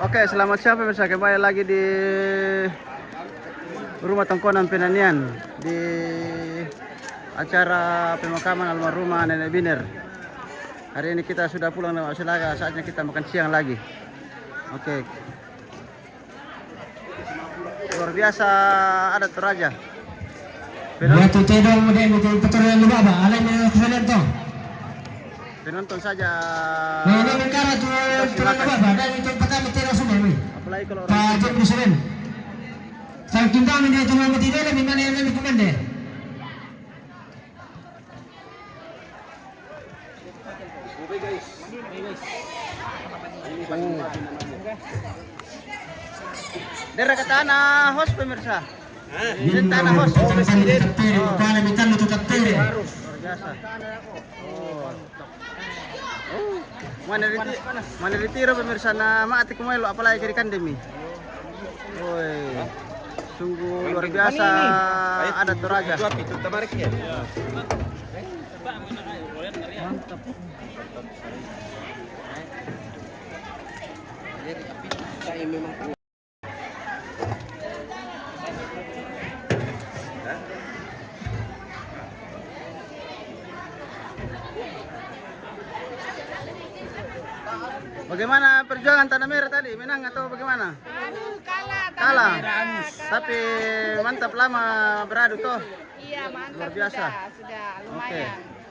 Oke, selamat siang pemirsa. Kembali lagi di Rumah Tongkonan Penanian di acara pemakaman almarhumah Nenek Biner. Hari ini kita sudah pulang dari Selaga, saatnya kita makan siang lagi. Oke. Luar biasa adat Toraja. Penonton saja. Apalagi kalau orang Dera ke tanah host pemirsa. Di tanah host. Luar biasa. Mana ditiro pemirsa na maati kumailo apalagi kiri kandemi. Woi. Sungguh luar biasa adat Toraja. Mantap. Bagaimana perjuangan Tanah Merah tadi? Menang atau bagaimana? Kalah. Tapi mantap, lama beradu toh. Iya, mantap. Luar biasa. Sudah lumayan. Oke.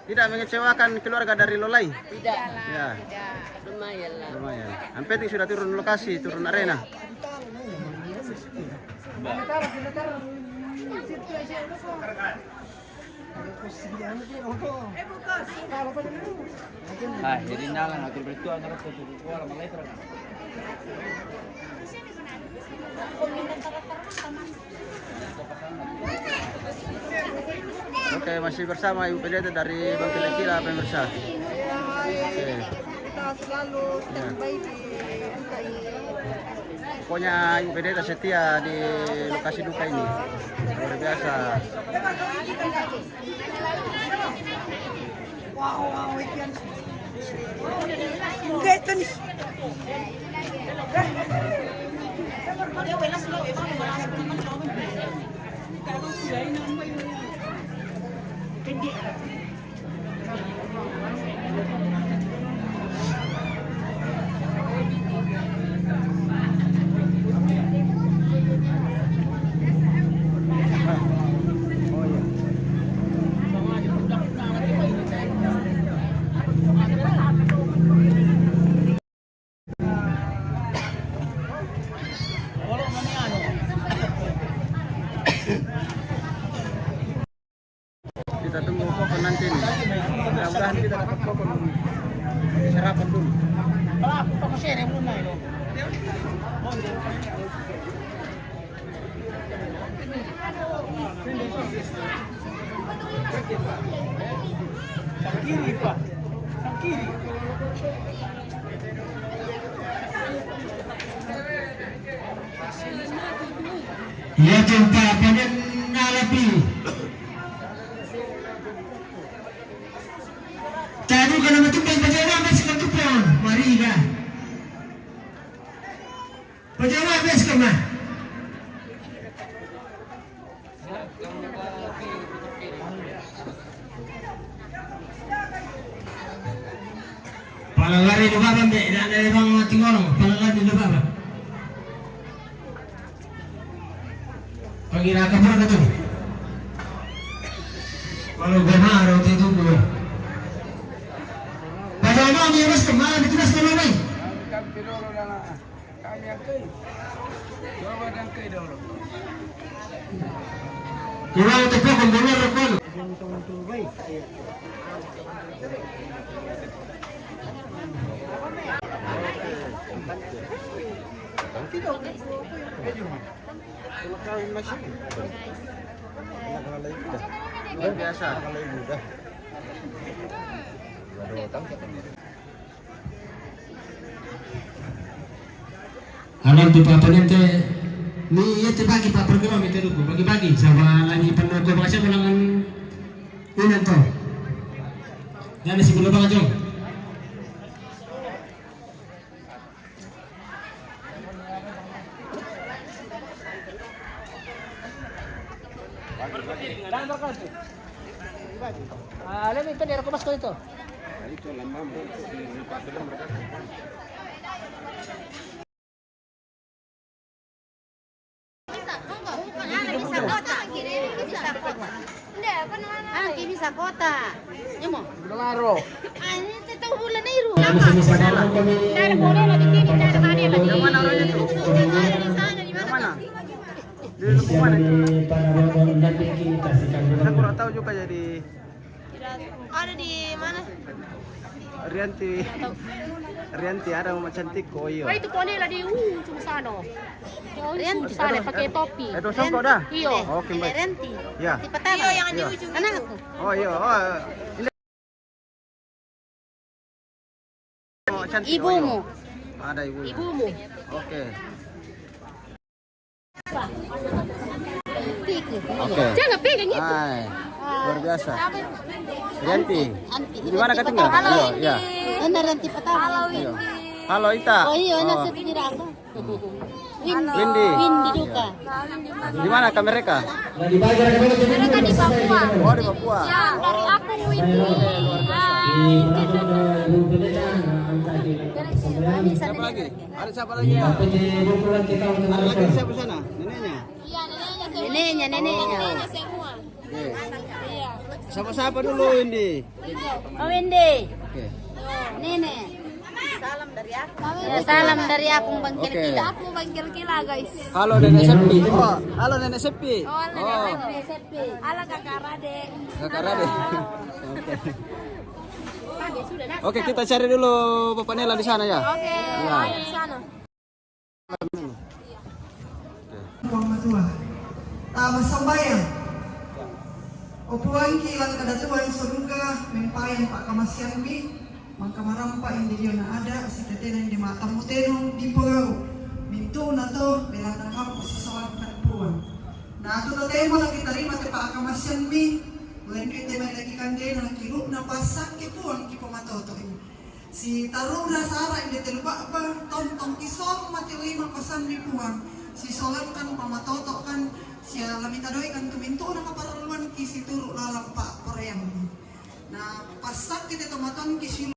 Tidak mengecewakan keluarga dari Lolai? Tidak lah. Ya. Tidak. Lumayan lah. Lumayan. Ampeting sudah turun lokasi, turun arena. Jadi nalan aku berdua ngarep ke sekolah mulai terus. Oke, masih bersama Ibu Pendeta dari Bangkila Kila pemirsa. Oke. Kita selalu standby di MKI. Pokoknya Ibu Pendeta setia di lokasi duka ini. Luar biasa. Wow, ikan. Enggak tenis. Kita tunggu pokok nanti nih. Mudah-mudahan kita dapat pokok sarapan dulu. Kiri Pak. Kiri. Ya jumpa pada nalapi. Tadi kalau betul bagaimana masih ketupon, mari dah. Bagaimana bes kemana? Palangari lupa bambe, dan ada bang tingolong, palangari lupa bang. Panggil aku pun betul. Kalau benar waktu itu gue. Bagaimana dia mas kemana ditulis kemana? Kami dulu dana. Kami angkai. Coba angkai dulu. Kira untuk pokok benar rekon. Luar biasa. Alam tu Pak Penente ni itu bagi Pak program itu bagi-bagi sama lagi penuh bahasa ulangan ini tuh. Dan si belum bang jom. Alam ito, nero ko mas ko ito. Kimi sa kota. Yung mo? Laro. Ano, itong bulan na iro. Sama-sama kami. Dari boleh lah di sini, dari mana lagi? Mana orangnya tuh? Di sana, di mana? Mana? Di Siapa mana itu? di Panababang nanti kita kasihkan Saya dulu. kurang tahu juga jadi Ada di mana? Rianti. Rianti ada Mama Cantik. Oh iya. Ay, itu po nila di cuma sana. Rian, Yung sana pakai topi. Itu songkok dah. Iyo. Oke baik. Renti. Ya. Di Petara. Iyo, yang di Iya. ujung anak aku. Oh iya. Oh. Ini Mama Cantik. Oh, Ibumu. iya. Ada ibu. Ibumu. Oke. Tiku. Oke. Jangan pegang itu. Hai. Luar biasa. Rianti. Anti. Di mana kau tinggal? Halo, Iya, iya. Ini Renti Petara. Halo, Iya. Halo Ita. Oh iya, anak setir aku. Windy. Windy juga. Di mana kah mereka? Nah, di bagian kami itu Mereka di Papua. Oh di Papua. Ya, dari aku ini. di Panababang ada Ibu Pendeta, angkat di sembilan. Siapa lagi? Ada siapa lagi ya? Tapi di bulan kita untuk Ada lagi mereka. siapa di sana? Neneknya. Iya, neneknya semua. Neneknya, neneknya. Neneknya semua. Oke. Iya. Siapa dulu Indi? Oh Windy. Oke. Nenek. Salam dari aku. Ya, salam dari aku Bang Oke. Kila. Aku panggil Kila, guys. Halo Nenek Sepi. Oh, halo Nenek Sepi. Oh, ala kakak Rade. Kakak Rade. Oke. Kami sudah datang. Oke, kita cari dulu Bapak Nela di sana ya. Oke, Ya. di sana. Puang matua. Tama sambayan. Upuan kilang kadatuan surga mempayan pak kamasian mi mangkamarampa indi dia na ada si tetena di mata muteno di pagau mintu na to belang ham si soal puan. Na ato na tema lagi tarima te pak kamasian mi lain kita may lagi kande na kiru na pasak ke puan ki pamatoto ini. Si tarong na sara indi teluba apa tontong kisong mati lima pasan mi puan. Si solan kan pamatoto kan siya lamitadoy kan tuminto na kaparaluan kisi turu lalang pa parehang. Na pasak kita tomaton kisi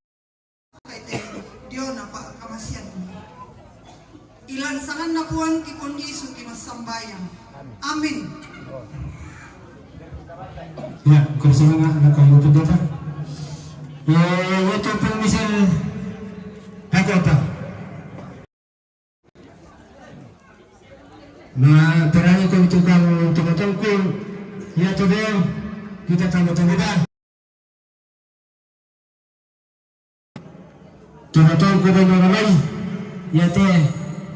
kay te dio na pa kamasian. Ilansangan na puan ki kondiso ki masambayang. Amin. Ya, kursi nga ada kamu tu data. Ya, itu permisal aku apa? Nah, terang ko itu kamu tumatungko. Ya, tu dia kita tunggu-tunggu dah. Tumatungko ba yung ramay? Ya, te,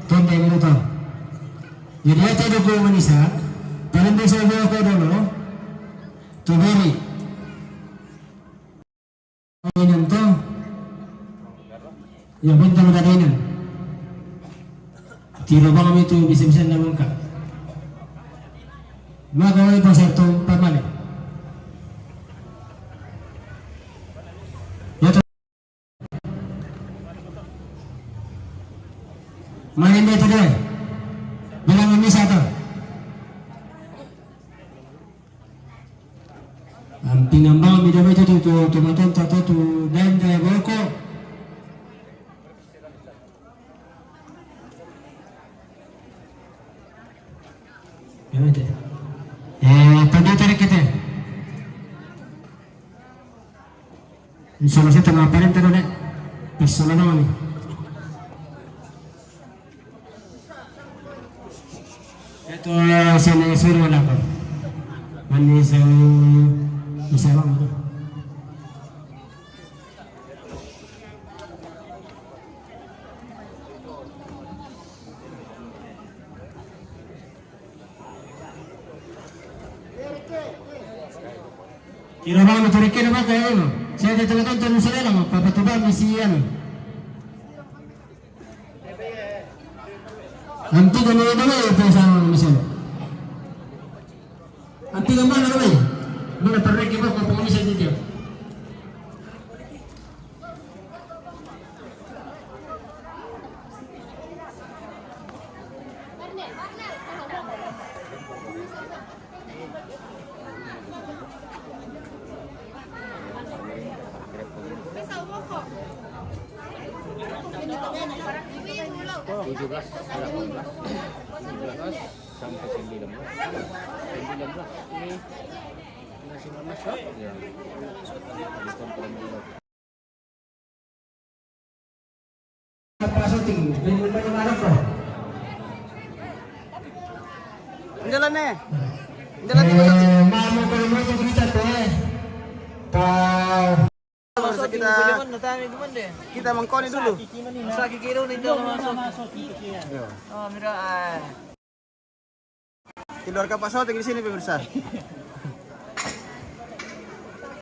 tonte minuto. Jadi, ya, te, ko manisa. Parang din sa mga ko dolo. Tubiri. Inan to. Ya, bintang kadainan. Tiro ba kami ito bisa-bisa naman ka? Magawa ito sa itong pamali. Ito. Maganda ito din. Bilang misa ito. Ang pinambang midama ito tumatong tato to danda boko. Gimana? Tadi tarik kita. Insya Allah saya tengah paling terus deh. Pesanan apa nih? Itu sini suruh mana kau? Mani saya bisa bang itu. Kira bang motor kira bang kayak ini. Saya di tengah tonton saya lah, papa tu bang misian. Nanti kan ini dulu ya pesan misian. Nanti kan mana dulu? Mana tarik kita ke pengisian itu? Sampai 19 ini masih masuk ya. Apa syuting? Dengan banyak anak kok. Jalan nih. Jalan nih. Mau kalau mau itu kita teh. Kita mengkoni dulu. Keluarga Pak Soting di sini pemirsa.